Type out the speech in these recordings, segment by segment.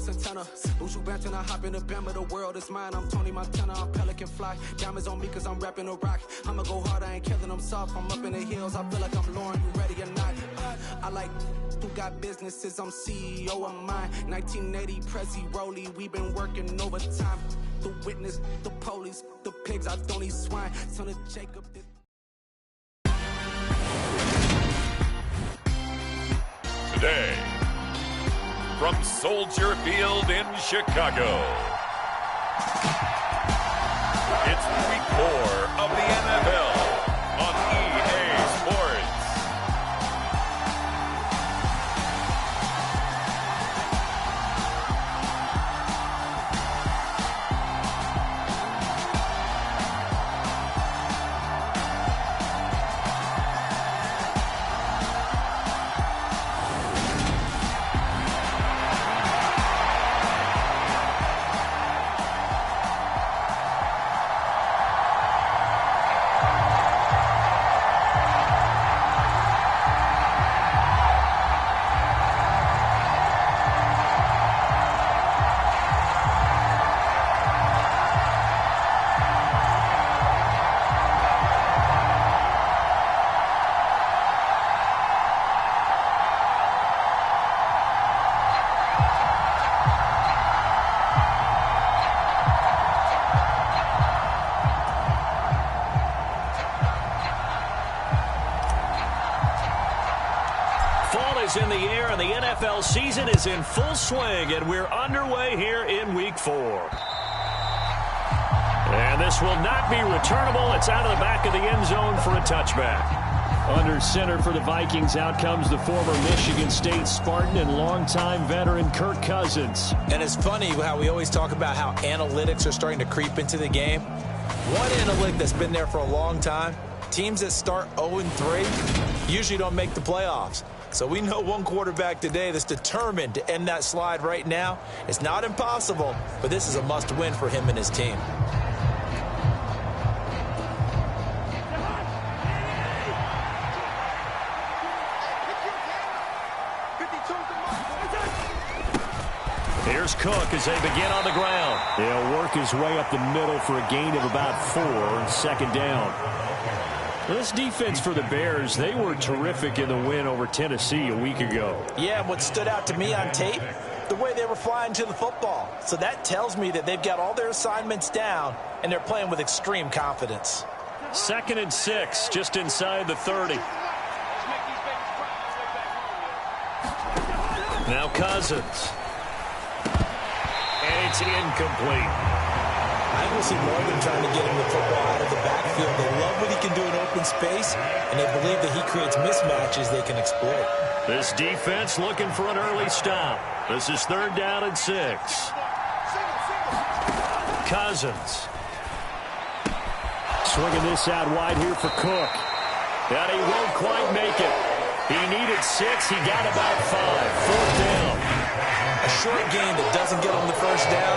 antenna. Buju Banton, I hop in the Bama, the world is mine. I'm Tony Montana, I'm Pelican Fly. Diamonds on me cause I'm rapping a rock. I'ma go hard, I ain't killing them soft. I'm up in the hills, I feel like I'm Lauren, you ready or not? I like who got businesses, I'm CEO of mine. 1980 Prezi Rolly, we been working overtime. The witness, the police, the pigs, I don't eat swine. Son of Jacob. Today, from Soldier Field in Chicago, it's Week 4 of the NFL on EA Sports. In the air, and the NFL season is in full swing, and we're underway here in Week 4. And this will not be returnable. It's out of the back of the end zone for a touchback. Under center for the Vikings, out comes the former Michigan State Spartan and longtime veteran Kirk Cousins. And it's funny how we always talk about how analytics are starting to creep into the game. One analytic that's been there for a long time, teams that start 0-3 usually don't make the playoffs. So we know one quarterback today that's determined to end that slide right now. It's not impossible, but this is a must-win for him and his team. Here's Cook as they begin on the ground. He'll work his way up the middle for a gain of about 4 and second down. This defense for the Bears, they were terrific in the win over Tennessee a week ago. Yeah, what stood out to me on tape, the way they were flying to the football. So that tells me that they've got all their assignments down, and they're playing with extreme confidence. 2nd and 6, just inside the 30. Now Cousins. And it's incomplete. I will see Morgan trying to get him the football out of the backfield. They love what he can do in open space, and they believe that he creates mismatches they can exploit. This defense looking for an early stop. This is 3rd down and 6. Cousins. Swinging this out wide here for Cook. And he won't quite make it. He needed 6. He got about 5. 4th down. A short gain that doesn't get him the first down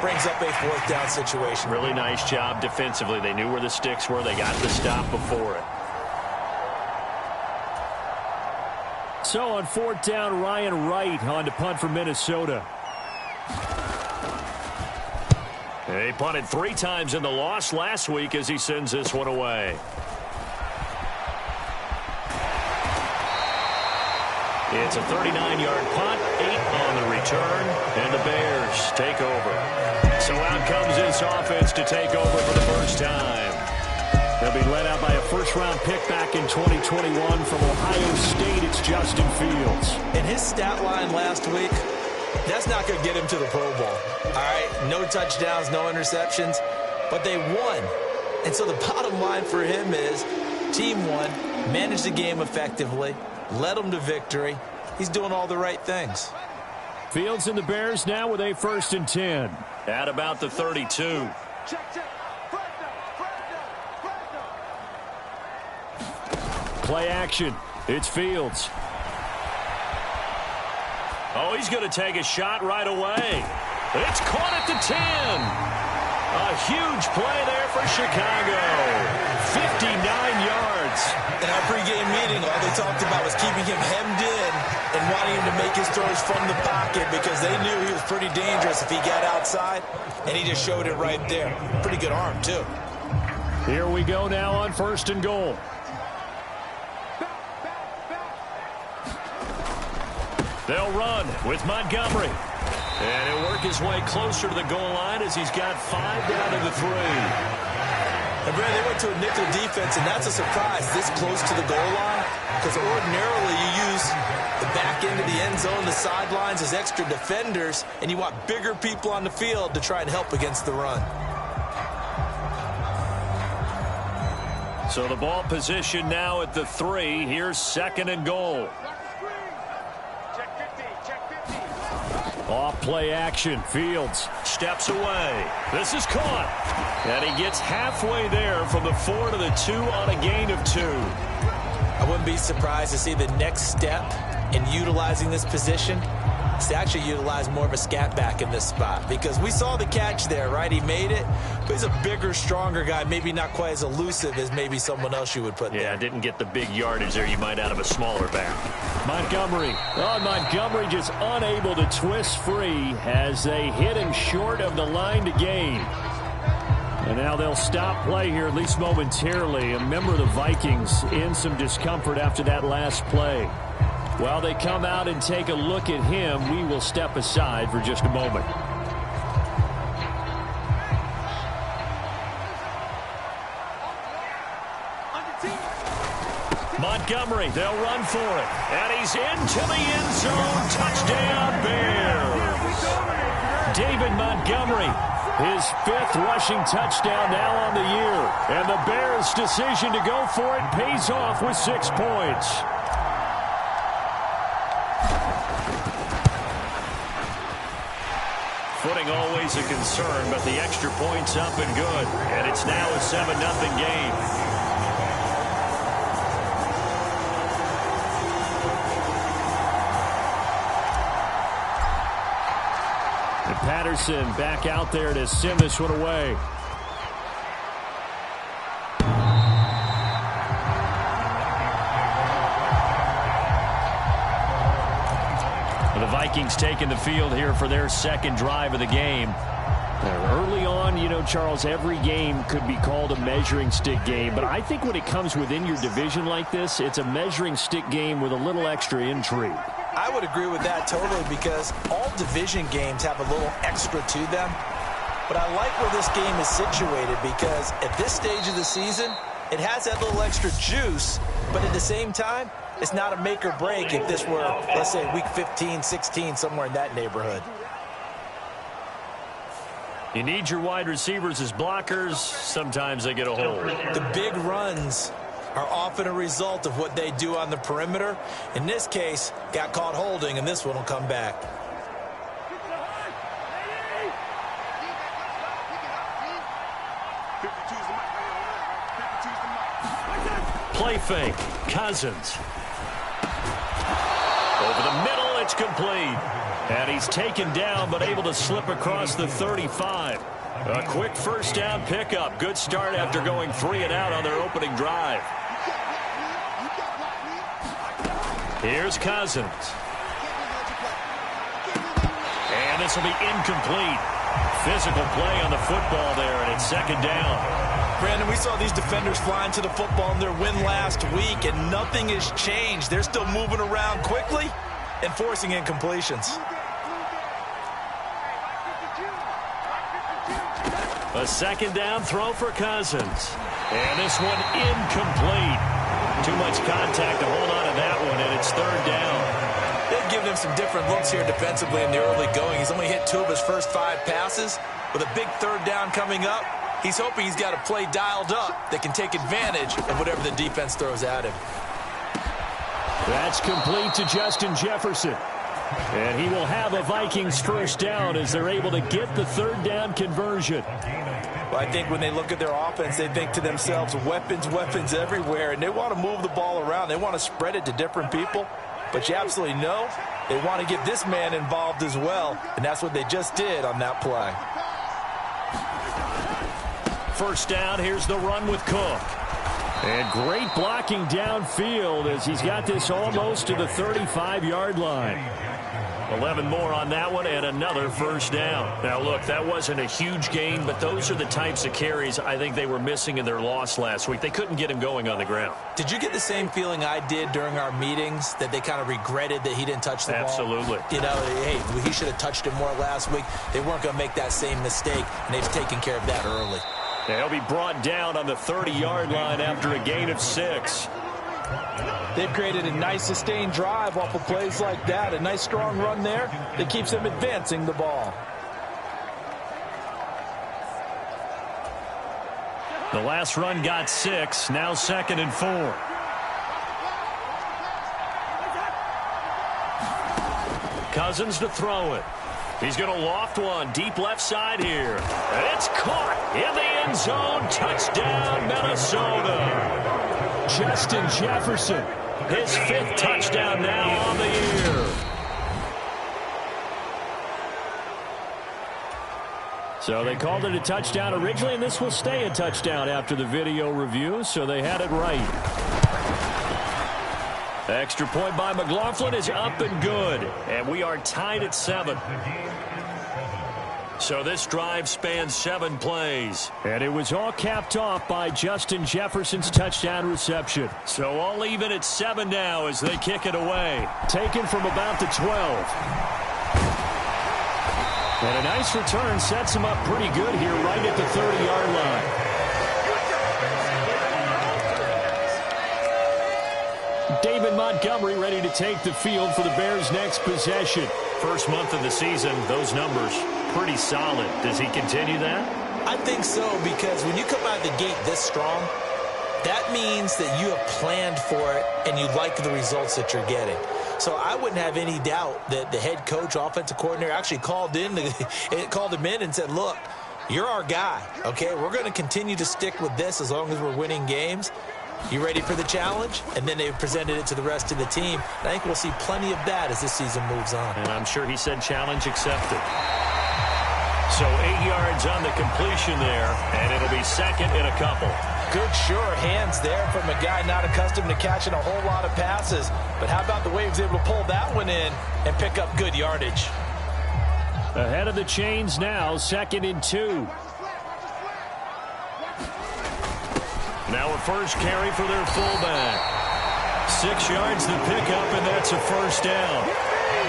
brings up a 4th down situation. Really nice job defensively. They knew where the sticks were. They got the stop before it. So on 4th down, Ryan Wright on to punt for Minnesota. They punted 3 times in the loss last week as he sends this one away. It's a 39-yard punt, 8 on the return, and the Bears take over. So out comes this offense to take over for the first time. They'll be led out by a first-round pick back in 2021 from Ohio State. It's Justin Fields. And his stat line last week, that's not going to get him to the Pro Bowl. All right, no touchdowns, no interceptions, but they won. And so the bottom line for him is team won, managed the game effectively, led them to victory. He's doing all the right things. Fields and the Bears now with a 1st and 10 at about the 32. Play action. It's Fields. Oh, he's going to take a shot right away. It's caught at the 10. A huge play there for Chicago. 59 yards. In our pregame meeting, all they talked about was keeping him hemmed in and wanting him to make his throws from the pocket because they knew he was pretty dangerous if he got outside, and he just showed it right there. Pretty good arm, too. Here we go now on 1st and goal. They'll run with Montgomery. And he'll work his way closer to the goal line as he's got 5 down to the 3. And Brad, they went to a nickel defense, and that's a surprise this close to the goal line because ordinarily you use the back end of the end zone, the sidelines as extra defenders, and you want bigger people on the field to try and help against the run. So the ball position now at the 3. Here's 2nd and goal. Off play action. Fields steps away. This is caught. And he gets halfway there from the 4 to the 2 on a gain of 2. I wouldn't be surprised to see the next step in utilizing this position is to actually utilize more of a scat back in this spot because we saw the catch there, right? He made it, but he's a bigger, stronger guy, maybe not quite as elusive as maybe someone else you would put there. Yeah, didn't get the big yardage there you might out of a smaller back. Montgomery. Oh, Montgomery just unable to twist free as they hit him short of the line to gain. And now they'll stop play here, at least momentarily. A member of the Vikings in some discomfort after that last play. While they come out and take a look at him, we will step aside for just a moment. Montgomery, they'll run for it. And he's into the end zone. Touchdown, Bears. David Montgomery, his 5th rushing touchdown now on the year. And the Bears' decision to go for it pays off with 6 points. Footing always a concern, but the extra point's up and good. And it's now a 7-0 game. And Patterson back out there to send this one away. The Vikings taking the field here for their 2nd drive of the game. Early on, you know, Charles, every game could be called a measuring stick game. But I think when it comes within your division like this, it's a measuring stick game with a little extra intrigue. I would agree with that totally because all division games have a little extra to them. But I like where this game is situated because at this stage of the season, it has that little extra juice. But at the same time, it's not a make or break if this were, let's say, week 15, 16, somewhere in that neighborhood. You need your wide receivers as blockers. Sometimes they get a hold. The big runs are often a result of what they do on the perimeter. In this case, got caught holding, and this one will come back. Play fake. Cousins. Over the middle, it's complete. And he's taken down, but able to slip across the 35. A quick 1st down pickup. Good start after going 3 and out on their opening drive. Here's Cousins. And this will be incomplete. Physical play on the football there, and it's 2nd down. Brandon, we saw these defenders flying to the football in their win last week, and nothing has changed. They're still moving around quickly and forcing incompletions. A 2nd down throw for Cousins. And this one incomplete. Too much contact to hold on to that one, and it's 3rd down. They've given him some different looks here defensively in the early going. He's only hit 2 of his first 5 passes. With a big 3rd down coming up, he's hoping he's got a play dialed up that can take advantage of whatever the defense throws at him. That's complete to Justin Jefferson. And he will have a Vikings 1st down as they're able to get the 3rd down conversion. Well, I think when they look at their offense, they think to themselves, weapons, weapons everywhere, and they want to move the ball around. They want to spread it to different people. But you absolutely know they want to get this man involved as well, and that's what they just did on that play. first down. Here's the run with Cook. And great blocking downfield as he's got this almost to the 35-yard line. 11 more on that one and another first down. Now, look, that wasn't a huge gain, but those are the types of carries I think they were missing in their loss last week. They couldn't get him going on the ground. Did you get the same feeling I did during our meetings, that they kind of regretted that he didn't touch the ball? Absolutely. You know, hey, he should have touched it more last week. They weren't going to make that same mistake, and they've taken care of that early. They'll be brought down on the 30-yard line after a gain of 6. They've created a nice sustained drive off of plays like that. A nice strong run there that keeps them advancing the ball. The last run got 6. Now 2nd and 4. Cousins to throw it. He's going to loft one deep left side here. And it's caught in the end zone. Touchdown, Minnesota. Justin Jefferson. His 5th touchdown now on the year. So they called it a touchdown originally, and this will stay a touchdown after the video review, so they had it right. The extra point by McLaughlin is up and good, and we are tied at 7. So this drive spans 7 plays. And it was all capped off by Justin Jefferson's touchdown reception. So all even at 7 now as they kick it away. Taken from about the 12. And a nice return sets him up pretty good here right at the 30-yard line. David Montgomery ready to take the field for the Bears' next possession. First month of the season, those numbers pretty solid. Does he continue that? I think so, because when you come out of the gate this strong, that means that you have planned for it and you like the results that you're getting. So I wouldn't have any doubt that the head coach, offensive coordinator, actually called him in and said, look, you're our guy, okay? We're going to continue to stick with this as long as we're winning games. You ready for the challenge? And then they presented it to the rest of the team. And I think we'll see plenty of that as this season moves on. And I'm sure he said challenge accepted. So 8 yards on the completion there, and it'll be 2nd and a couple. Good, sure hands there from a guy not accustomed to catching a whole lot of passes. But how about the way he was able to pull that one in and pick up good yardage? Ahead of the chains now, 2nd and 2. Now a first carry for their fullback. 6 yards to pick up, and that's a first down.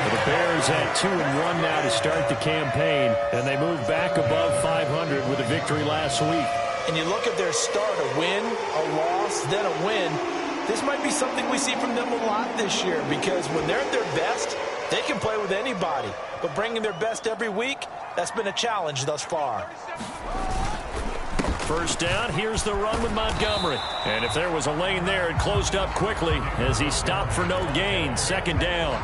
The Bears at 2-1 now to start the campaign, and they move back above 500 with a victory last week. And you look at their start, a win, a loss, then a win. This might be something we see from them a lot this year, because when they're at their best, they can play with anybody. But bringing their best every week, that's been a challenge thus far. First down, here's the run with Montgomery. And if there was a lane there, it closed up quickly as he stopped for no gain. 2nd down.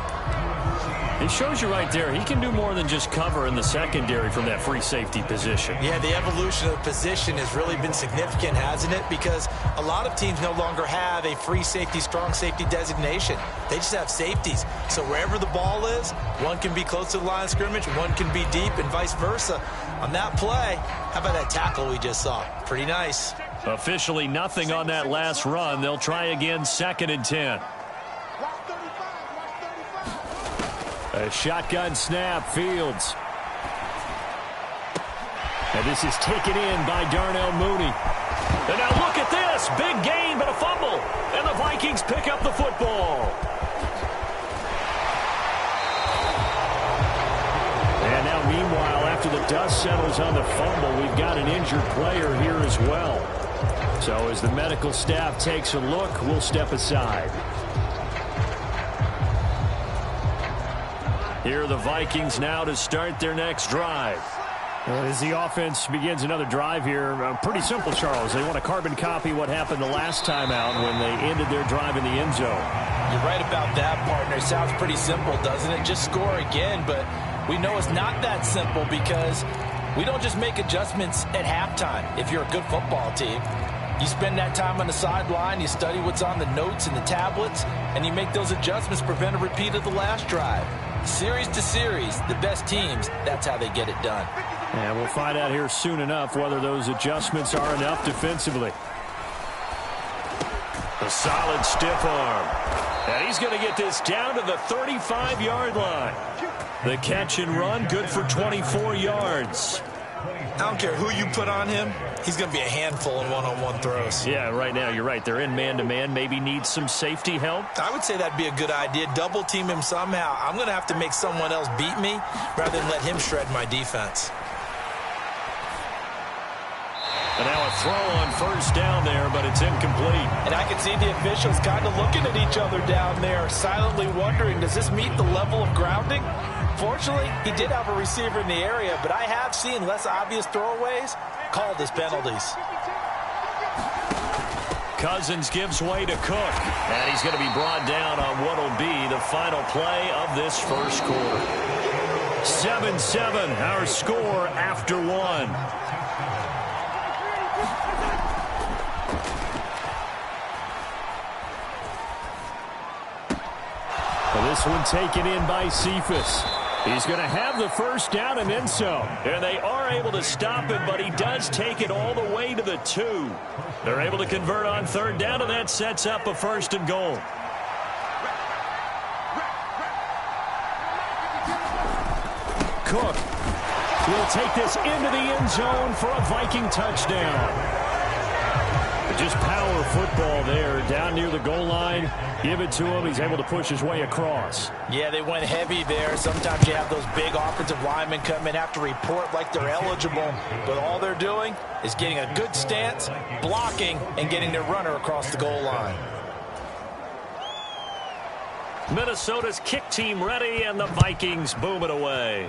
It shows you right there, he can do more than just cover in the secondary from that free safety position. Yeah, the evolution of the position has really been significant, hasn't it? Because a lot of teams no longer have a free safety, strong safety designation. They just have safeties. So wherever the ball is, one can be close to the line of scrimmage, one can be deep, and vice versa. On that play, how about that tackle we just saw? Pretty nice. Officially nothing on that last run. They'll try again, 2nd and 10. A shotgun snap, Fields. And this is taken in by Darnell Mooney. And now look at this. Big gain, but a fumble. And the Vikings pick up the football. And now, meanwhile, after the dust settles on the fumble, we've got an injured player here as well. So as the medical staff takes a look, we'll step aside. Here are the Vikings now to start their next drive. As the offense begins another drive here, pretty simple, Charles. They want to carbon copy what happened the last time out when they ended their drive in the end zone. You're right about that, partner. Sounds pretty simple, doesn't it? Just score again, but we know it's not that simple because we don't just make adjustments at halftime if you're a good football team. You spend that time on the sideline, you study what's on the notes and the tablets, and you make those adjustments to prevent a repeat of the last drive. Series to series, the best teams, that's how they get it done. And we'll find out here soon enough whether those adjustments are enough defensively. A solid stiff arm. And he's going to get this down to the 35-yard line. The catch and run, good for 24 yards. I don't care who you put on him. He's going to be a handful in one-on-one throws. Yeah, right now, you're right. They're in man-to-man. Maybe need some safety help. I would say that'd be a good idea. Double team him somehow. I'm going to have to make someone else beat me rather than let him shred my defense. And now a throw on first down there, but it's incomplete. And I can see the officials kind of looking at each other down there, silently wondering, does this meet the level of grounding? Fortunately, he did have a receiver in the area, but I have seen less obvious throwaways called as penalties. Cousins gives way to Cook, and he's going to be brought down on what will be the final play of this first quarter. 7-7, our score after one. Well, this one taken in by Cephas. He's going to have the first down and then some. And they are able to stop him, but he does take it all the way to the 2. They're able to convert on third down, and that sets up a first and goal. Cook will take this into the end zone for a Viking touchdown. Just power football there, down near the goal line. Give it to him. He's able to push his way across. Yeah, they went heavy there. Sometimes you have those big offensive linemen come in, have to report like they're eligible. But all they're doing is getting a good stance, blocking, and getting their runner across the goal line. Minnesota's kick team ready, and the Vikings boom it away.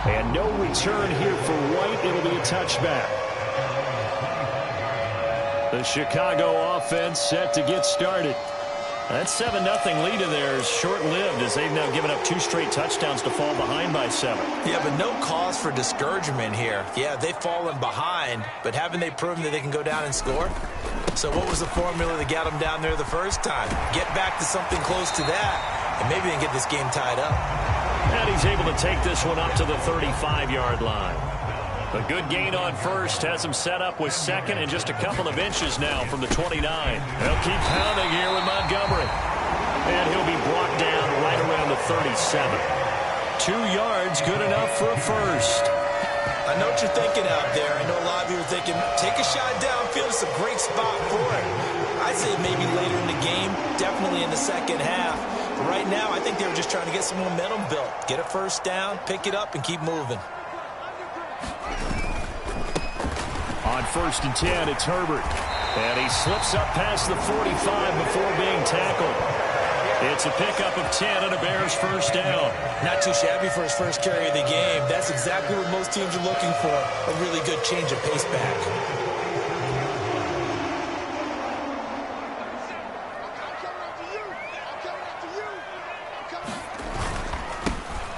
And no return here for White. It'll be a touchback. The Chicago offense set to get started. That 7-0 lead of theirs is short-lived as they've now given up 2 straight touchdowns to fall behind by 7. Yeah, but no cause for discouragement here. Yeah, they've fallen behind, but haven't they proven that they can go down and score? So what was the formula that got them down there the first time? Get back to something close to that, and maybe they can get this game tied up. And he's able to take this one up to the 35-yard line. A good gain on first has him set up with second and just a couple of inches now from the 29. They'll keep pounding here with Montgomery. And he'll be brought down right around the 37. 2 yards, good enough for a first. I know what you're thinking out there. I know a lot of you are thinking, take a shot downfield. It's a great spot for it. I'd say maybe later in the game, definitely in the second half. But right now, I think they were just trying to get some momentum built. Get a first down, pick it up, and keep moving. On 1st and 10, it's Herbert. And he slips up past the 45 before being tackled. It's a pickup of 10 and a Bears first down. Not too shabby for his first carry of the game. That's exactly what most teams are looking for. A really good change of pace back.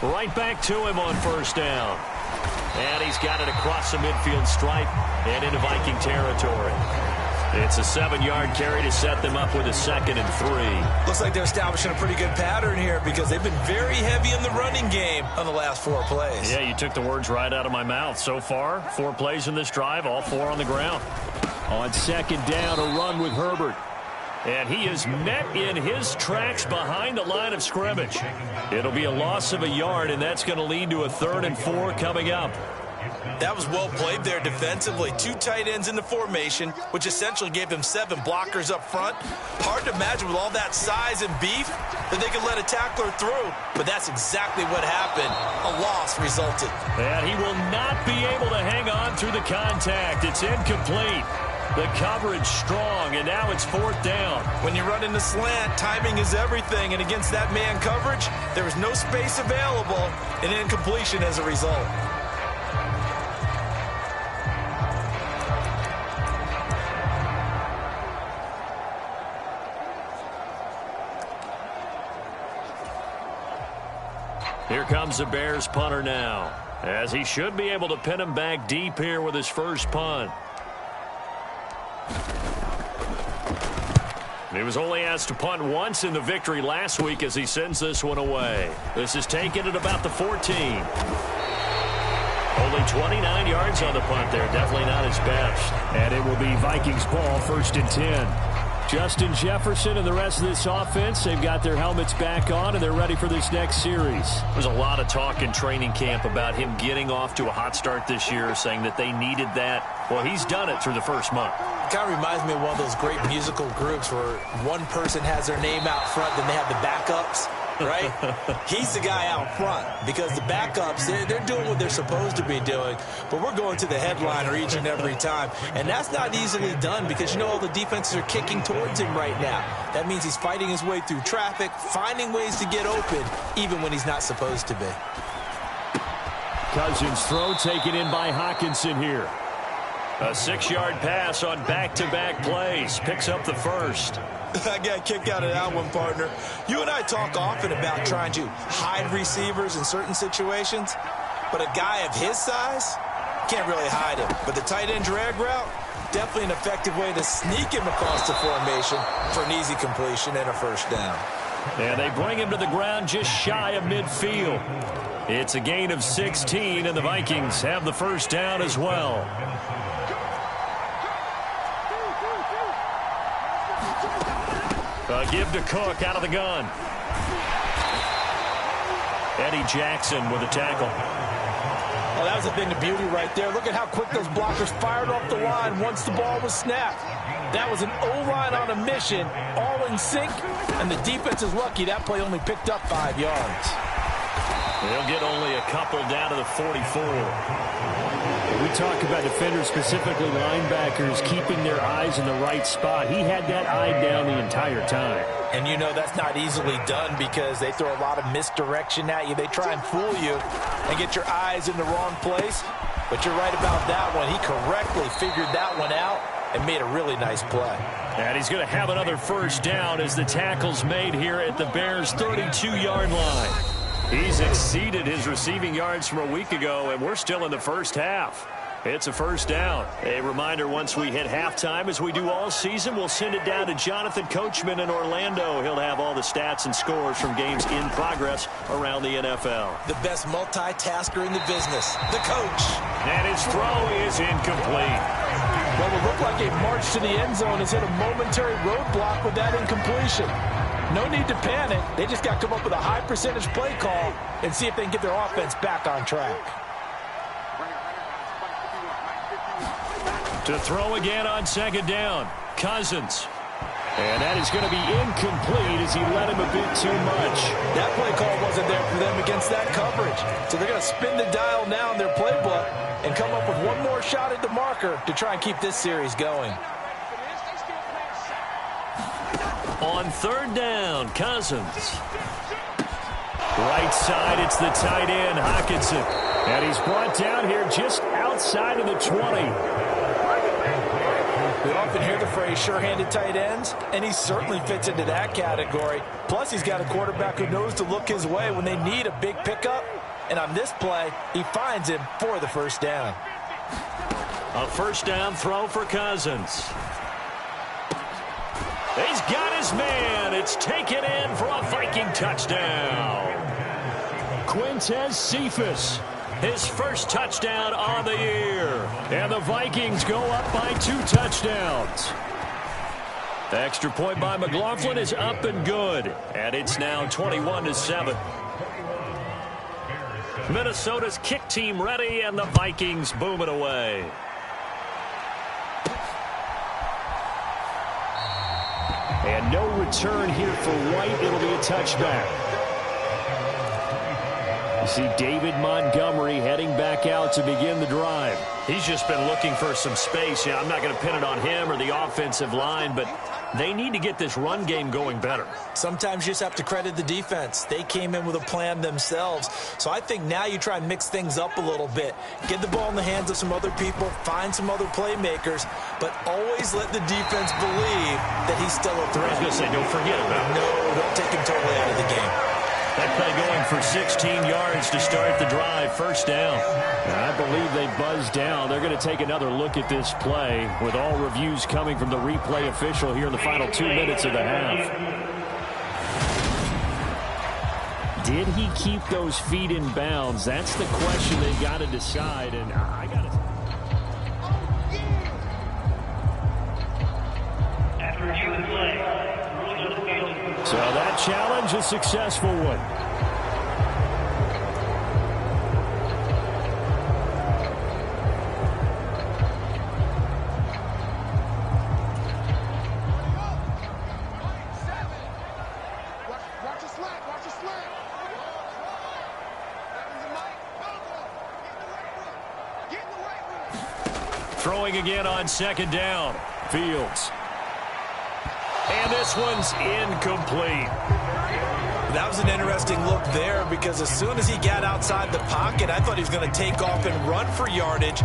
Right back to him on first down. And he's got it across the midfield stripe and into Viking territory. It's a 7-yard carry to set them up with a 2nd and 3. Looks like they're establishing a pretty good pattern here because they've been very heavy in the running game on the last 4 plays. Yeah, you took the words right out of my mouth. So far, 4 plays in this drive, all 4 on the ground. On 2nd down, a run with Herbert. And he is met in his tracks behind the line of scrimmage. It'll be a loss of a yard, and that's going to lead to a 3rd and 4 coming up. That was well played there defensively. 2 tight ends in the formation, which essentially gave them 7 blockers up front. Hard to imagine with all that size and beef that they could let a tackler through. But that's exactly what happened. A loss resulted. And he will not be able to hang on through the contact. It's incomplete. The coverage strong, and now it's 4th down. When you run in the slant, timing is everything, and against that man coverage, there is no space available, and incompletion as a result. Here comes the Bears punter now, as he should be able to pin him back deep here with his first punt. He was only asked to punt once in the victory last week as he sends this one away. This is taken at about the 14. Only 29 yards on the punt there. Definitely not his best. And it will be Vikings ball, 1st and 10. Justin Jefferson and the rest of this offense, they've got their helmets back on, and they're ready for this next series. There's a lot of talk in training camp about him getting off to a hot start this year, saying that they needed that. Well, he's done it through the first month. It kind of reminds me of one of those great musical groups where one person has their name out front, then they have the backups. Right? He's the guy out front because the backups, they're doing what they're supposed to be doing, but we're going to the headliner each and every time, and that's not easily done because, you know, all the defenses are kicking towards him right now. That means he's fighting his way through traffic, finding ways to get open, even when he's not supposed to be. Cousins' throw taken in by Hawkinson here. A 6-yard pass on back-to-back plays. Picks up the first. I got a kick out of that one, partner. You and I talk often about trying to hide receivers in certain situations, but a guy of his size can't really hide him. But the tight end drag route, definitely an effective way to sneak him across the formation for an easy completion and a first down. And they bring him to the ground just shy of midfield. It's a gain of 16, and the Vikings have the first down as well. Give to Cook out of the gun. Eddie Jackson with a tackle. Well, that was a thing of beauty right there. Look at how quick those blockers fired off the line once the ball was snapped. That was an O-line on a mission, all in sync, and the defense is lucky that play only picked up 5 yards. They'll get only a couple down to the 44. We talk about defenders, specifically linebackers, keeping their eyes in the right spot. He had that eye down the entire time. And you know that's not easily done because they throw a lot of misdirection at you. They try and fool you and get your eyes in the wrong place. But you're right about that one. He correctly figured that one out and made a really nice play. And he's going to have another first down as the tackle's made here at the Bears' 32-yard line. He's exceeded his receiving yards from a week ago, and we're still in the first half. It's a first down. A reminder, once we hit halftime, as we do all season, we'll send it down to Jonathan Coachman in Orlando. He'll have all the stats and scores from games in progress around the NFL. The best multitasker in the business, the coach. And his throw is incomplete. Well, it looked like a march to the end zone has hit a momentary roadblock with that incompletion. No need to panic. They just got to come up with a high percentage play call and see if they can get their offense back on track. To throw again on second down, Cousins. And that is going to be incomplete as he let him a bit too much. That play call wasn't there for them against that coverage. So they're going to spin the dial now in their playbook and come up with one more shot at the marker to try and keep this series going. On third down, Cousins. Right side, it's the tight end, Hawkinson. And he's brought down here just outside of the 20. We often hear the phrase sure-handed tight ends, and he certainly fits into that category. Plus, he's got a quarterback who knows to look his way when they need a big pickup. And on this play, he finds him for the first down. A first down throw for Cousins. He's got his man. It's taken in for a Viking touchdown. Quintez Cephas, his first touchdown on the year. And the Vikings go up by 2 touchdowns. The extra point by McLaughlin is up and good. And it's now 21-7. Minnesota's kick team ready, and the Vikings boom it away. And no return here for White. It'll be a touchback. You see David Montgomery heading back out to begin the drive. He's just been looking for some space. Yeah, I'm not going to pin it on him or the offensive line, but they need to get this run game going better. Sometimes you just have to credit the defense. They came in with a plan themselves. So I think now you try and mix things up a little bit. Get the ball in the hands of some other people, find some other playmakers, but always let the defense believe that he's still a threat. I was going to say, don't forget about it. No, don't take him totally out of the game. That play going for 16 yards to start the drive. First down. I believe they buzzed down. They're going to take another look at this play with all reviews coming from the replay official here in the final 2 minutes of the half. Did he keep those feet in bounds? That's the question they've got to decide. And I got to... So that challenge, a successful one. Throwing again on second down. Fields. And this one's incomplete. That was an interesting look there because as soon as he got outside the pocket, I thought he was going to take off and run for yardage.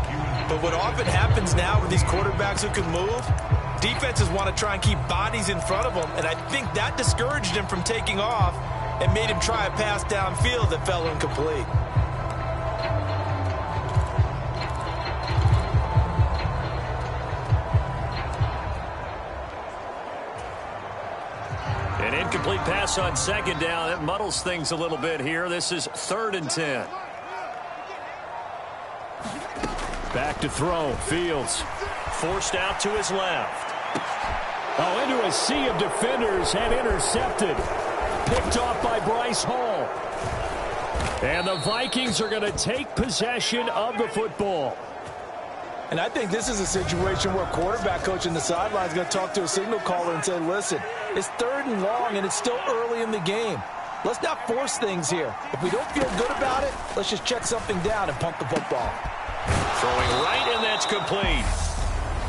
But what often happens now with these quarterbacks who can move, defenses want to try and keep bodies in front of them. And I think that discouraged him from taking off and made him try a pass downfield that fell incomplete. An incomplete pass on second down. It muddles things a little bit here. This is 3rd and 10. Back to throw. Fields forced out to his left. Oh, into a sea of defenders and intercepted. Picked off by Bryce Hall. And the Vikings are going to take possession of the football. And I think this is a situation where quarterback coach in the sideline is going to talk to a signal caller and say, listen, it's 3rd and long and it's still early in the game. Let's not force things here. If we don't feel good about it, let's just check something down and punt the football. Throwing right, and that's complete.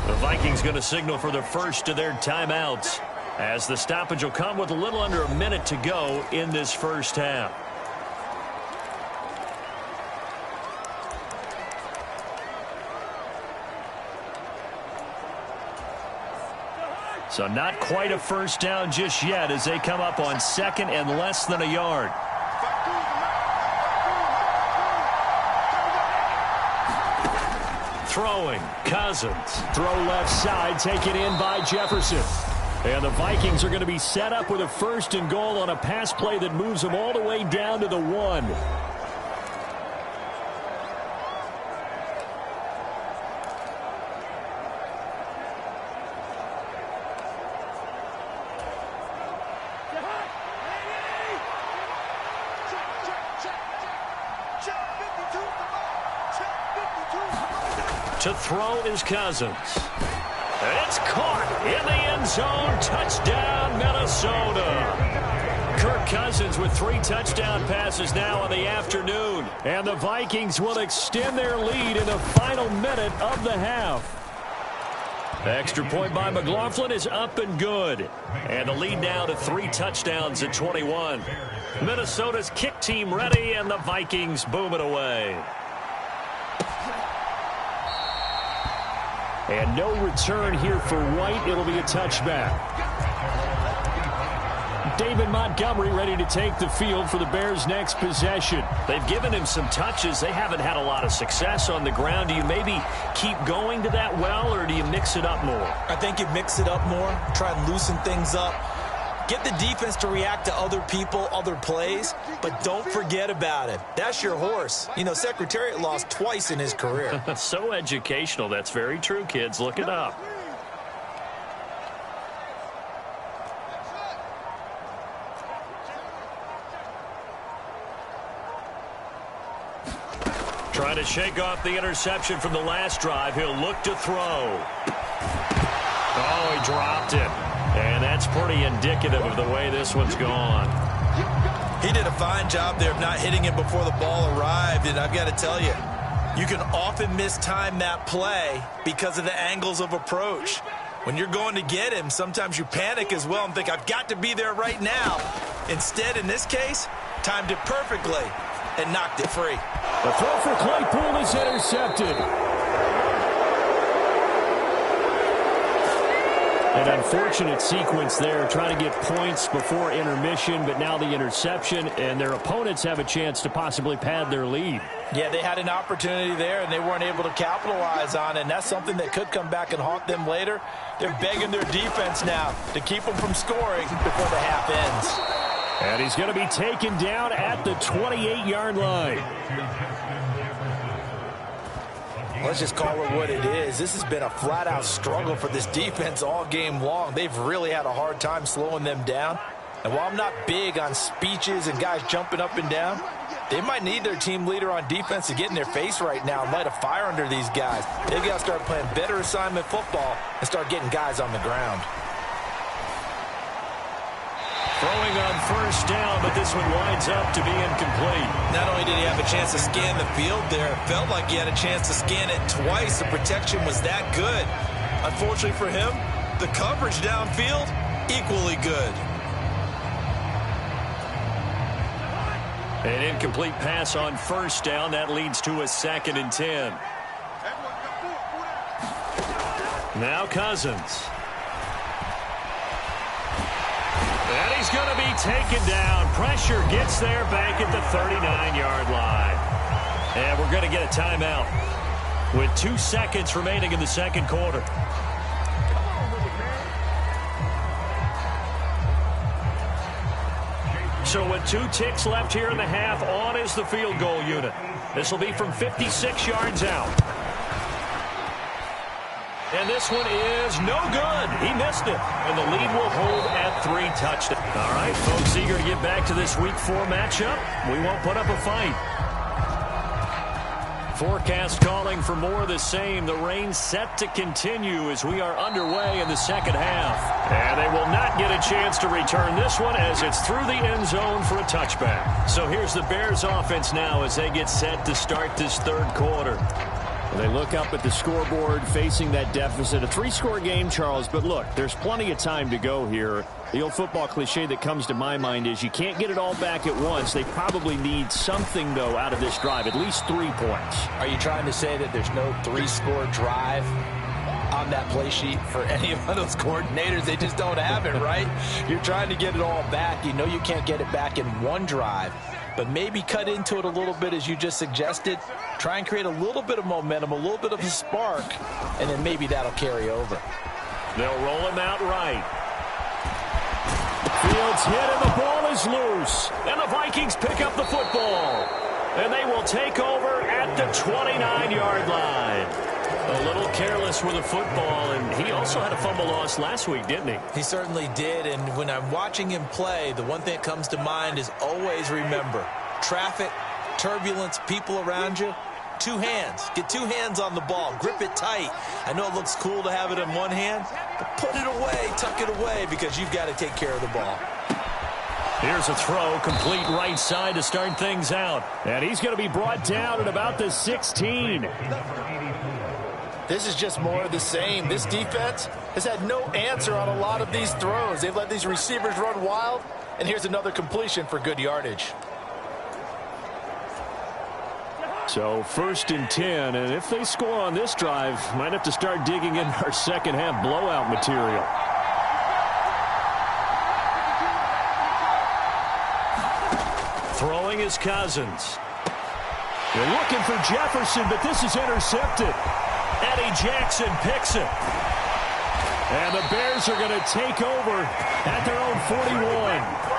The Vikings going to signal for the first of their timeouts as the stoppage will come with a little under a minute to go in this first half. So not quite a first down just yet as they come up on 2nd and less than a yard. Throwing, Cousins. Throw left side, taken in by Jefferson. And the Vikings are going to be set up with a 1st and goal on a pass play that moves them all the way down to the 1. To throw is Cousins. And it's caught in the end zone. Touchdown, Minnesota. Kirk Cousins with 3 touchdown passes now in the afternoon. And the Vikings will extend their lead in the final minute of the half. Extra point by McLaughlin is up and good. And the lead now to 3 touchdowns at 21. Minnesota's kick team ready, and the Vikings boom it away. And no return here for White. It'll be a touchback. David Montgomery ready to take the field for the Bears' next possession. They've given him some touches. They haven't had a lot of success on the ground. Do you maybe keep going to that well, or do you mix it up more? I think you mix it up more, try and loosen things up. Get the defense to react to other people, other plays, but don't forget about it. That's your horse. You know, Secretariat lost twice in his career. So educational. That's very true, kids. Look it up. Trying to shake off the interception from the last drive. He'll look to throw. Oh, he dropped it. And that's pretty indicative of the way this one's gone. He did a fine job there of not hitting it before the ball arrived. And I've got to tell you, you can often mistime that play because of the angles of approach. When you're going to get him, sometimes you panic as well and think, I've got to be there right now. Instead, in this case, timed it perfectly and knocked it free. The throw for Claypool is intercepted. An unfortunate sequence there, trying to get points before intermission, but now the interception, and their opponents have a chance to possibly pad their lead. Yeah, they had an opportunity there, and they weren't able to capitalize on it, and that's something that could come back and haunt them later. They're begging their defense now to keep them from scoring before the half ends. And he's going to be taken down at the 28-yard line. Let's just call it what it is. This has been a flat-out struggle for this defense all game long. They've really had a hard time slowing them down. And while I'm not big on speeches and guys jumping up and down, they might need their team leader on defense to get in their face right now and light a fire under these guys. They've got to start playing better assignment football and start getting guys on the ground. Throwing on first down, but this one winds up to be incomplete. Not only did he have a chance to scan the field there, it felt like he had a chance to scan it twice. The protection was that good. Unfortunately for him, the coverage downfield, equally good. An incomplete pass on first down. That leads to a 2nd and 10. Now Cousins. And he's going to be taken down. Pressure gets there back at the 39-yard line. And we're going to get a timeout with 2 seconds remaining in the second quarter. So with 2 ticks left here in the half, on is the field goal unit. This will be from 56 yards out. And this one is no good. He missed it. And the lead will hold at 3 touchdowns. All right, folks, eager to get back to this Week 4 matchup. We won't put up a fight. Forecast calling for more of the same. The rain set to continue as we are underway in the second half. And they will not get a chance to return this one as it's through the end zone for a touchback. So here's the Bears offense now as they get set to start this third quarter. They look up at the scoreboard facing that deficit. A 3-score game, Charles, but look, there's plenty of time to go here. The old football cliche that comes to my mind is you can't get it all back at once. They probably need something, though, out of this drive, at least 3 points. Are you trying to say that there's no 3-score drive on that play sheet for any of those coordinators? They just don't have it, right? You're trying to get it all back. You know you can't get it back in one drive. But maybe cut into it a little bit as you just suggested. Try and create a little bit of momentum, a little bit of a spark, and then maybe that'll carry over. They'll roll him out right. Fields hit and the ball is loose. And the Vikings pick up the football. And they will take over at the 29-yard line. A little careless with the football, and he also had a fumble loss last week, didn't he? He certainly did, and when I'm watching him play, the one thing that comes to mind is always remember, traffic, turbulence, people around you, 2 hands. Get 2 hands on the ball. Grip it tight. I know it looks cool to have it in one hand, but put it away, tuck it away, because you've got to take care of the ball. Here's a throw, complete right side to start things out. And he's going to be brought down at about the 16. This is just more of the same. This defense has had no answer on a lot of these throws. They've let these receivers run wild, and here's another completion for good yardage. So 1st and 10, and if they score on this drive, might have to start digging in our second half blowout material. Throwing is Cousins. They're looking for Jefferson, but this is intercepted. Eddie Jackson picks it. And the Bears are going to take over at their own 41.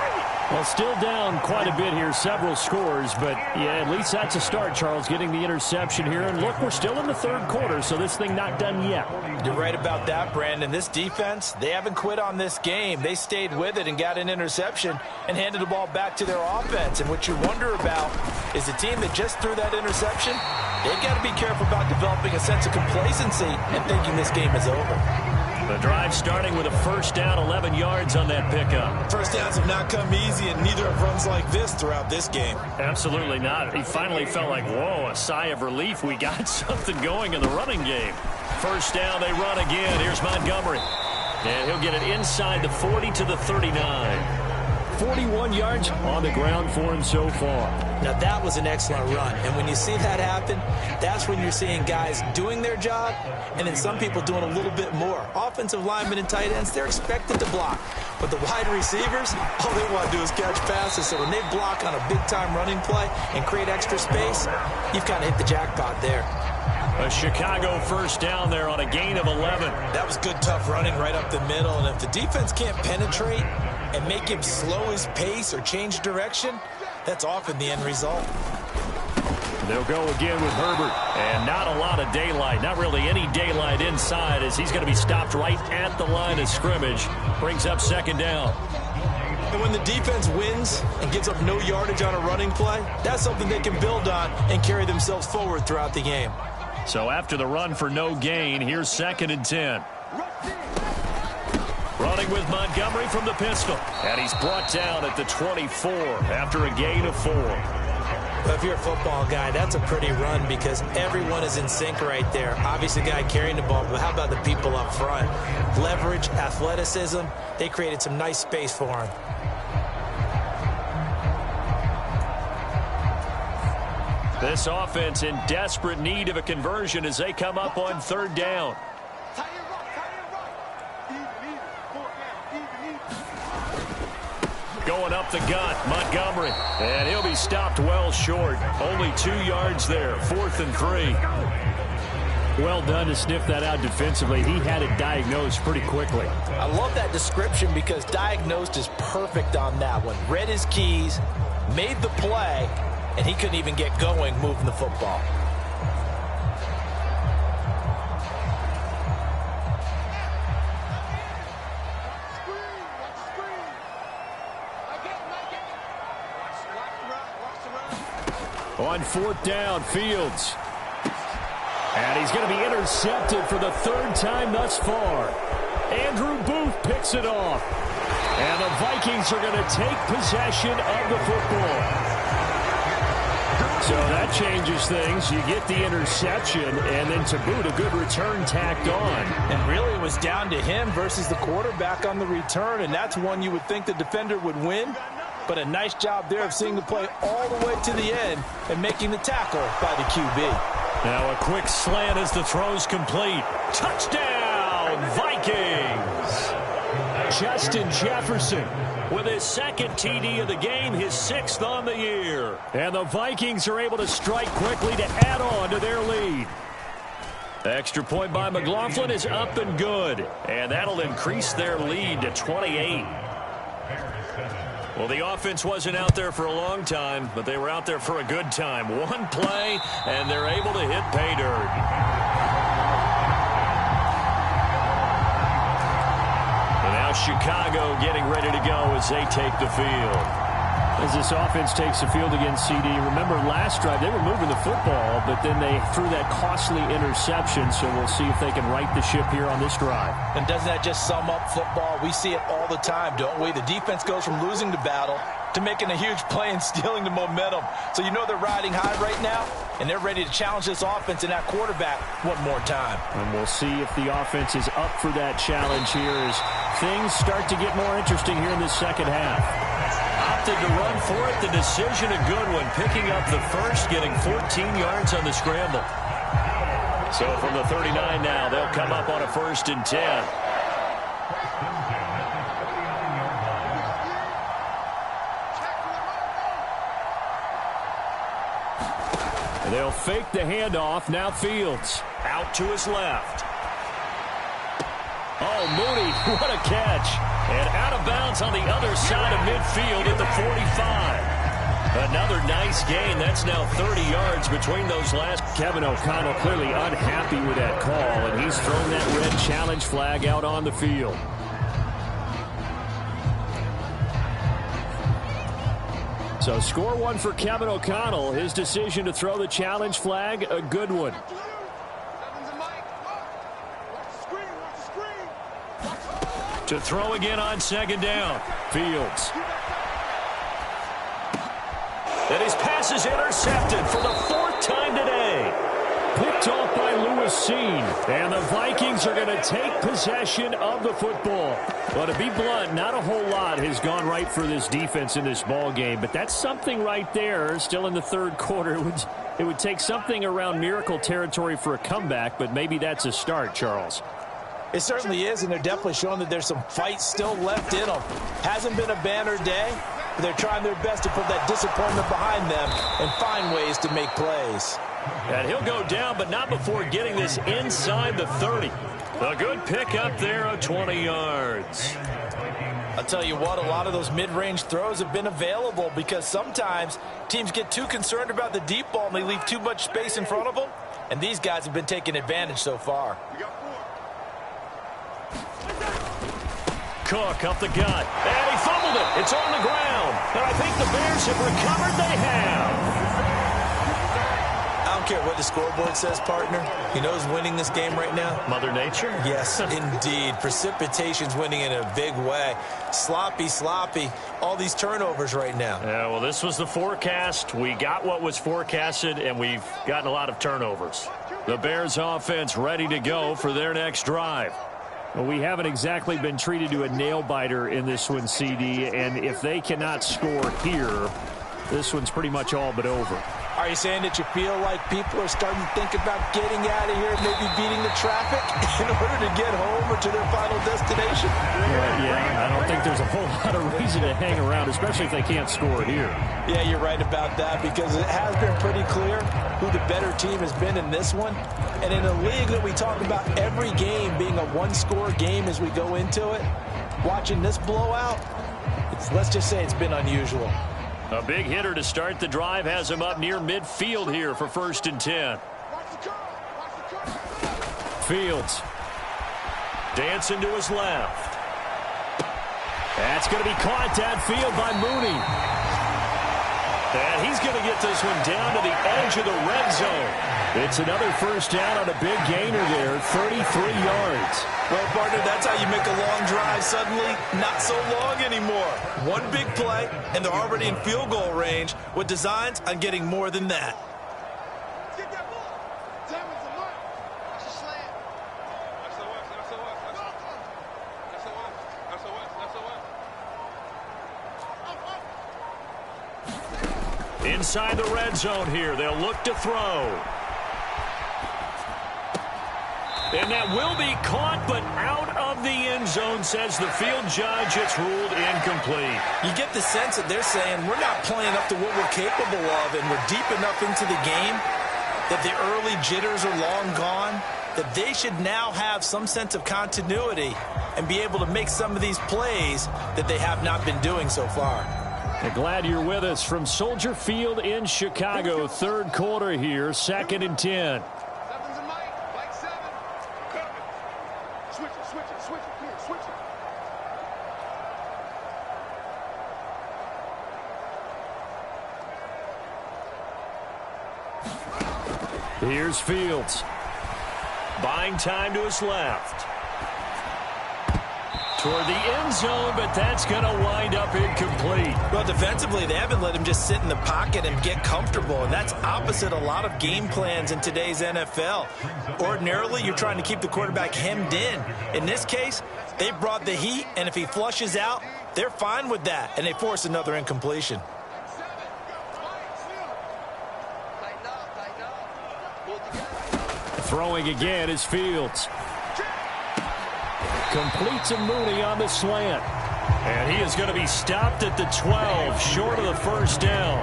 Well, still down quite a bit here, several scores, but yeah, at least that's a start, Charles, getting the interception here. And look, we're still in the third quarter, so this thing not done yet. You're right about that, Brandon. This defense, they haven't quit on this game. They stayed with it and got an interception and handed the ball back to their offense. And what you wonder about is the team that just threw that interception, they've got to be careful about developing a sense of complacency and thinking this game is over. The drive starting with a first down, 11 yards on that pickup. First downs have not come easy, and neither have runs like this throughout this game. Absolutely not. He finally felt like, whoa, a sigh of relief. We got something going in the running game. First down, they run again. Here's Montgomery. And he'll get it inside the 40 to the 39. 41 yards on the ground for him so far. Now, that was an excellent run. And when you see that happen, that's when you're seeing guys doing their job and then some people doing a little bit more. Offensive linemen and tight ends, they're expected to block. But the wide receivers, all they want to do is catch passes. So when they block on a big-time running play and create extra space, you've kind of hit the jackpot there. A Chicago first down there on a gain of 11. That was good, tough running right up the middle. And if the defense can't penetrate and make him slow his pace or change direction, that's often the end result. They'll go again with Herbert. And not a lot of daylight. Not really any daylight inside as he's going to be stopped right at the line of scrimmage. Brings up second down. And when the defense wins and gives up no yardage on a running play, that's something they can build on and carry themselves forward throughout the game. So after the run for no gain, here's 2nd and 10. Running with Montgomery from the pistol. And he's brought down at the 24 after a gain of 4. Well, if you're a football guy, that's a pretty run because everyone is in sync right there. Obviously, the guy carrying the ball, but how about the people up front? Leverage, athleticism, they created some nice space for him. This offense in desperate need of a conversion as they come up on 3rd down. Going up the gut, Montgomery. And he'll be stopped well short. Only 2 yards there, 4th and 3. Well done to sniff that out defensively. He had it diagnosed pretty quickly. I love that description because diagnosed is perfect on that one. Read his keys, made the play, and he couldn't even get going moving the football. On 4th down, Fields. And he's going to be intercepted for the 3rd time thus far. Andrew Booth picks it off. And the Vikings are going to take possession of the football. So that changes things. You get the interception, and then to boot, a good return tacked on. And really it was down to him versus the quarterback on the return, and that's one you would think the defender would win. But a nice job there of seeing the play all the way to the end and making the tackle by the QB. Now a quick slant as the throw's complete. Touchdown, Vikings! Justin Jefferson with his 2nd TD of the game, his 6th on the year. And the Vikings are able to strike quickly to add on to their lead. The extra point by McLaughlin is up and good. And that'll increase their lead to 28. Well, the offense wasn't out there for a long time, but they were out there for a good time. One play, and they're able to hit pay dirt. And now Chicago getting ready to go as they take the field. As this offense takes the field against CD, remember last drive they were moving the football, but then they threw that costly interception, so we'll see if they can right the ship here on this drive. And doesn't that just sum up football? We see it all the time, don't we? The defense goes from losing the battle to making a huge play and stealing the momentum. So you know they're riding high right now, and they're ready to challenge this offense and that quarterback one more time. And we'll see if the offense is up for that challenge here as things start to get more interesting here in the second half. Opted to run for it. The decision a good one. Picking up the first, getting 14 yards on the scramble. So from the 39 now, they'll come up on a 1st and 10. And they'll fake the handoff. Now Fields out to his left. Oh, Mooney, what a catch. And out of bounds on the other side of midfield at the 45. Another nice gain. That's now 30 yards between those last. Kevin O'Connell clearly unhappy with that call, and he's thrown that red challenge flag out on the field. So score one for Kevin O'Connell. His decision to throw the challenge flag, a good one. To throw again on 2nd down. Fields. And his pass is intercepted for the 4th time today. picked off by Lewis. And the Vikings are going to take possession of the football. Well, to be blunt, not a whole lot has gone right for this defense in this ball game, but that's something right there. Still in the third quarter. It would take something around miracle territory for a comeback, but maybe that's a start, Charles. It certainly is, and they're definitely showing that there's some fight still left in them. Hasn't been a banner day, but they're trying their best to put that disappointment behind them and find ways to make plays. And he'll go down, but not before getting this inside the 30. A good pick up there of 20 yards. I'll tell you what, a lot of those mid-range throws have been available because sometimes teams get too concerned about the deep ball and they leave too much space in front of them. And these guys have been taking advantage so far. Cook up the gut. And he fumbled it. It's on the ground. And I think the Bears have recovered. They have. I don't care what the scoreboard says, partner. You know who's winning this game right now? Mother Nature? Yes, indeed. Precipitation's winning in a big way. Sloppy. All these turnovers right now. Yeah, well, this was the forecast. We got what was forecasted, and we've gotten a lot of turnovers. The Bears offense ready to go for their next drive. Well, we haven't exactly been treated to a nail-biter in this one, CD, and if they cannot score here, this one's pretty much all but over. Are you saying that you feel like people are starting to think about getting out of here, maybe beating the traffic in order to get home or to their final destination? Yeah, I don't think there's a whole lot of reason to hang around, especially if they can't score here. Yeah, you're right about that because it has been pretty clear who the better team has been in this one. And in a league that we talk about every game being a one-score game as we go into it, watching this blowout, let's just say it's been unusual. A big hitter to start the drive has him up near midfield here for 1st and 10. Fields. Dancing to his left. That's going to be caught downfield by Mooney. And he's going to get this one down to the edge of the red zone. It's another first down on a big gainer there, 33 yards. Well, partner, that's how you make a long drive suddenly not so long anymore. One big play, and they're already in field goal range with designs on getting more than that. Inside the red zone here, they'll look to throw. And that will be caught, but out of the end zone, says the field judge. It's ruled incomplete. You get the sense that they're saying we're not playing up to what we're capable of, and we're deep enough into the game that the early jitters are long gone, that they should now have some sense of continuity and be able to make some of these plays that they have not been doing so far. Glad you're with us from Soldier Field in Chicago. Third quarter here, 2nd and 10. Here's Fields. Buying time to his left. Toward the end zone, but that's going to wind up incomplete. Well, defensively, they haven't let him just sit in the pocket and get comfortable, and that's opposite a lot of game plans in today's NFL. Ordinarily, you're trying to keep the quarterback hemmed in. In this case, they brought the heat, and if he flushes out, they're fine with that, and they force another incompletion. Throwing again is Fields. Completes a Mooney on the slant. And he is going to be stopped at the 12, short of the first down.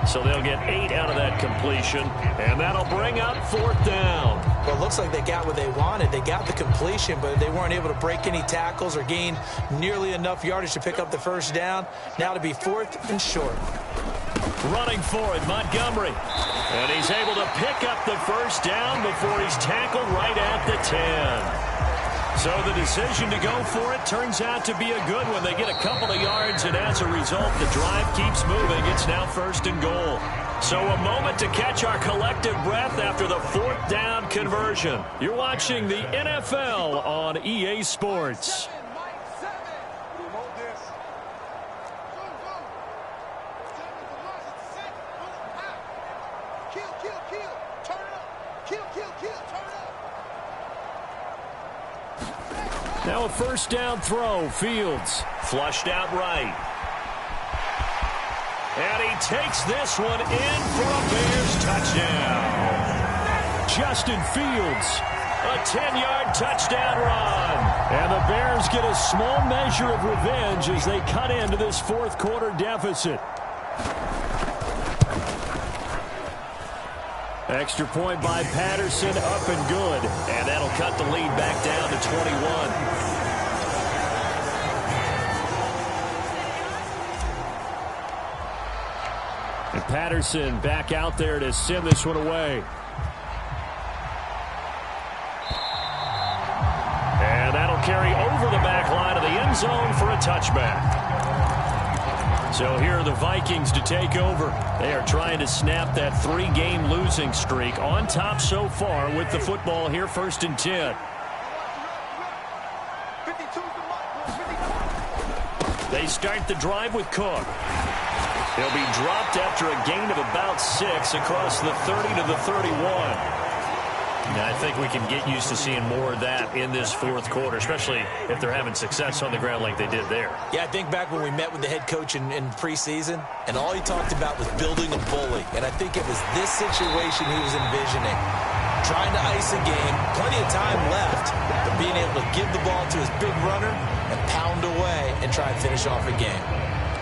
So they'll get 8 out of that completion, and that'll bring up 4th down. Well, it looks like they got what they wanted. They got the completion, but they weren't able to break any tackles or gain nearly enough yardage to pick up the first down. Now to be 4th and short. Running for it, Montgomery. And he's able to pick up the first down before he's tackled right at the 10. So the decision to go for it turns out to be a good one. They get a couple of yards, and as a result, the drive keeps moving. It's now 1st and goal. So a moment to catch our collective breath after the 4th down conversion. You're watching the NFL on EA Sports. Now a first down throw. Fields flushed out right. And he takes this one in for a Bears touchdown. Justin Fields, a 10-yard touchdown run. And the Bears get a small measure of revenge as they cut into this fourth quarter deficit. Extra point by Patterson, up and good. And that'll cut the lead back down to 21. And Patterson back out there to send this one away. And that'll carry over the back line of the end zone for a touchback. So here are the Vikings to take over. They are trying to snap that 3-game losing streak, on top so far with the football here, 1st and 10. They start the drive with Cook. He'll be dropped after a gain of about 6 across the 30 to the 31. Now, I think we can get used to seeing more of that in this fourth quarter, especially if they're having success on the ground like they did there. Yeah, I think back when we met with the head coach in preseason, and all he talked about was building a bully. And I think it was this situation he was envisioning. Trying to ice a game, plenty of time left, but being able to give the ball to his big runner and pound away and try and finish off a game.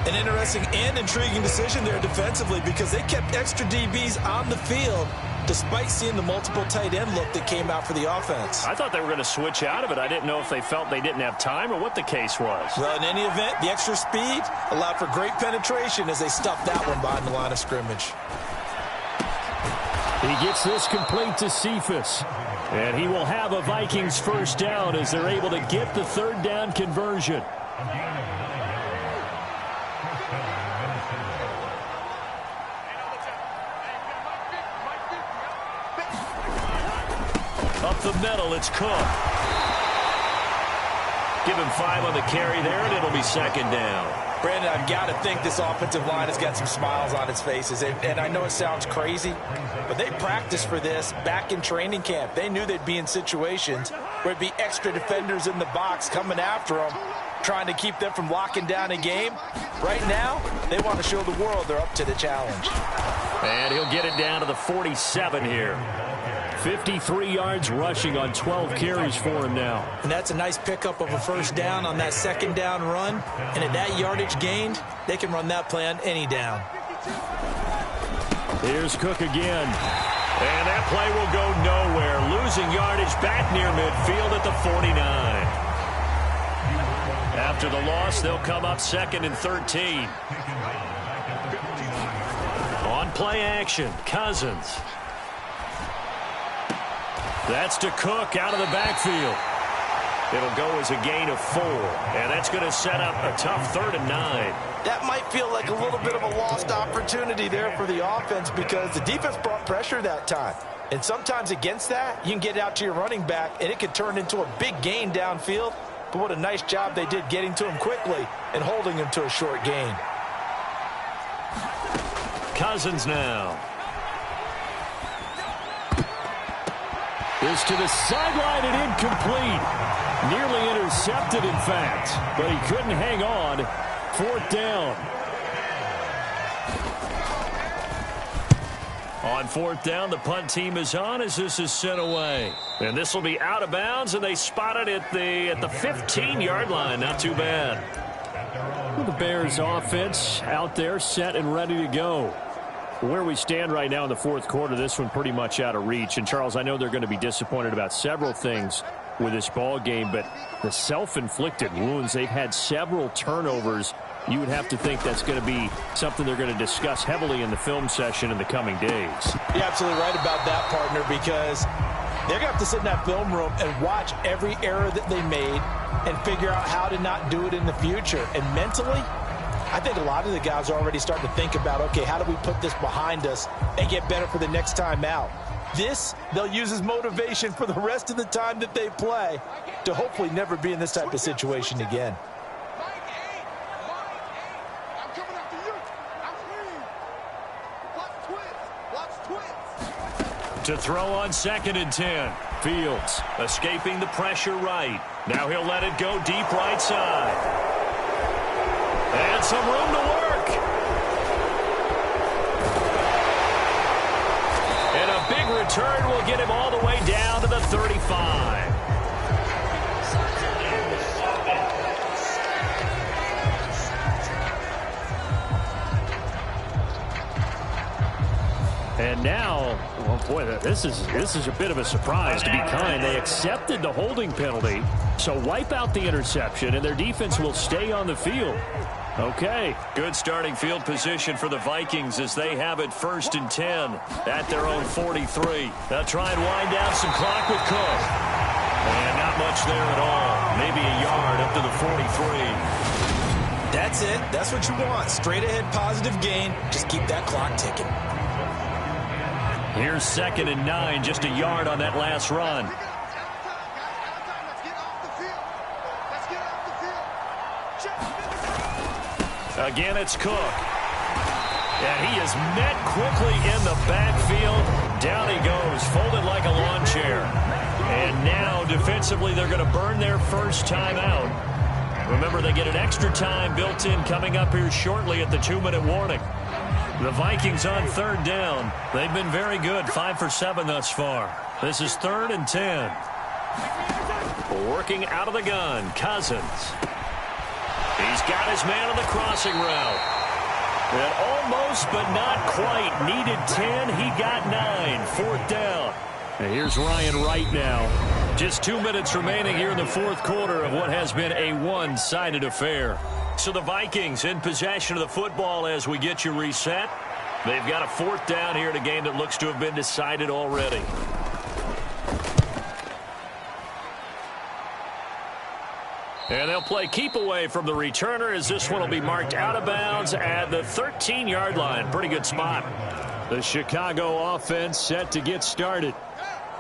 An interesting and intriguing decision there defensively because they kept extra DBs on the field despite seeing the multiple tight end look that came out for the offense. I thought they were going to switch out of it. I didn't know if they felt they didn't have time or what the case was. Well, in any event, the extra speed allowed for great penetration as they stuffed that one behind the line of scrimmage. He gets this complete to Cephas. And he will have a Vikings first down as they're able to get the 3rd down conversion. Up the middle, it's Cook. Give him 5 on the carry there, and it'll be 2nd down. Brandon, I've got to think this offensive line has got some smiles on its faces. And I know it sounds crazy, but they practiced for this back in training camp. They knew they'd be in situations where it'd be extra defenders in the box coming after them, trying to keep them from locking down a game. Right now, they want to show the world they're up to the challenge. And he'll get it down to the 47 here. 53 yards rushing on 12 carries for him now. And that's a nice pickup of a first down on that 2nd down run. And at that yardage gained, they can run that play on any down. Here's Cook again. And that play will go nowhere. Losing yardage back near midfield at the 49. After the loss, they'll come up 2nd and 13. On play action, Cousins. That's to Cook out of the backfield. It'll go as a gain of 4, and that's going to set up a tough 3rd and 9. That might feel like a little bit of a lost opportunity there for the offense because the defense brought pressure that time. And sometimes against that, you can get out to your running back, and it could turn into a big gain downfield. But what a nice job they did getting to him quickly and holding him to a short gain. Cousins now. Is to the sideline and incomplete. Nearly intercepted, in fact, but he couldn't hang on. 4th down. On 4th down, the punt team is on as this is sent away. And this will be out of bounds, and they spot it at the 15-yard line. Not too bad. Well, the Bears offense out there set and ready to go. Where we stand right now in the fourth quarter, this one pretty much out of reach. And, Charles, I know they're going to be disappointed about several things with this ball game, but the self-inflicted wounds, they've had several turnovers. You would have to think that's going to be something they're going to discuss heavily in the film session in the coming days. You're absolutely right about that, partner, because they're going to have to sit in that film room and watch every error that they made and figure out how to not do it in the future. And mentally, I think a lot of the guys are already starting to think about, okay, how do we put this behind us and get better for the next time out? This, they'll use as motivation for the rest of the time that they play to hopefully never be in this type of situation again. To throw on 2nd and 10. Fields escaping the pressure right. Now he'll let it go deep right side. And some room to work. And a big return will get him all the way down to the 35. And now, well, boy, this is a bit of a surprise, to be kind. They accepted the holding penalty, so wipe out the interception, and their defense will stay on the field. Okay. Good starting field position for the Vikings as they have it 1st and 10 at their own 43. They'll try and wind down some clock with Cook. And not much there at all. Maybe a yard up to the 43. That's it. That's what you want. Straight ahead positive gain. Just keep that clock ticking. Here's 2nd and 9, just a yard on that last run. Again, it's Cook. And he is met quickly in the backfield. Down he goes, folded like a lawn chair. And now, defensively, they're going to burn their first time out. Remember, they get an extra time built in coming up here shortly at the 2-minute warning. The Vikings on 3rd down. They've been very good, 5 for 7 thus far. This is 3rd and 10. Working out of the gun, Cousins. He's got his man on the crossing route. And almost, but not quite. Needed 10, he got 9. 4th down. And here's Ryan Wright now. Just 2 minutes remaining here in the 4th quarter of what has been a one-sided affair. So the Vikings in possession of the football as we get you reset. They've got a 4th down here in a game that looks to have been decided already. And they'll play keep away from the returner as this one will be marked out of bounds at the 13-yard line. Pretty good spot. The Chicago offense set to get started.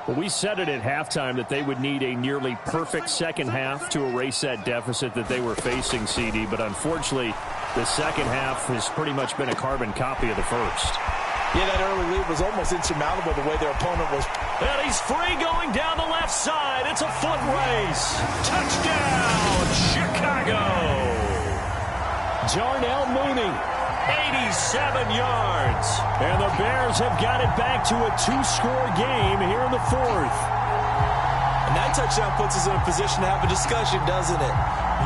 Well, we said it at halftime that they would need a nearly perfect second half to erase that deficit that they were facing, CD. But unfortunately, the second half has pretty much been a carbon copy of the first. Yeah, that early lead was almost insurmountable the way their opponent was. And he's free going down the left side. It's a foot race. Touchdown, Chicago. Darnell Mooney, 87 yards. And the Bears have got it back to a 2-score game here in the 4th. And that touchdown puts us in a position to have a discussion, doesn't it?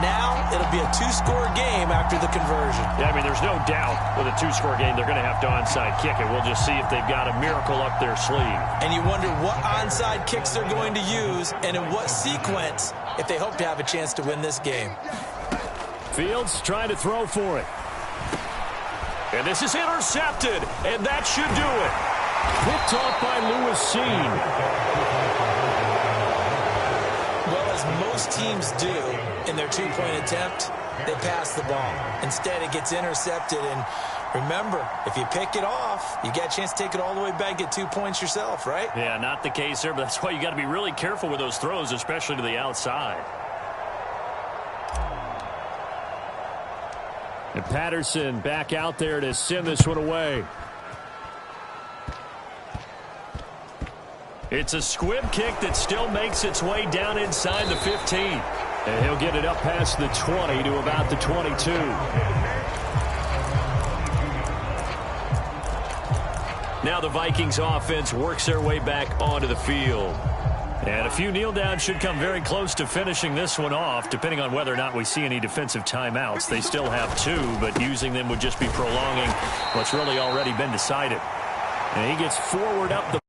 Now it'll be a 2-score game after the conversion. Yeah, I mean, there's no doubt with a 2-score game they're going to have to onside kick it. We'll just see if they've got a miracle up their sleeve. And you wonder what onside kicks they're going to use and in what sequence if they hope to have a chance to win this game. Fields trying to throw for it. And this is intercepted, and that should do it. Picked off by Lewis Seen. Well, as most teams do in their 2-point attempt, they pass the ball. Instead, it gets intercepted, and remember, if you pick it off, you get a chance to take it all the way back, get 2 points yourself, right? Yeah, not the case there, but that's why you got to be really careful with those throws, especially to the outside. And Patterson back out there to send this one away. It's a squib kick that still makes its way down inside the 15. And he'll get it up past the 20 to about the 22. Now the Vikings offense works their way back onto the field. And a few kneel downs should come very close to finishing this one off, depending on whether or not we see any defensive timeouts. They still have 2, but using them would just be prolonging what's really already been decided. And he gets forward up the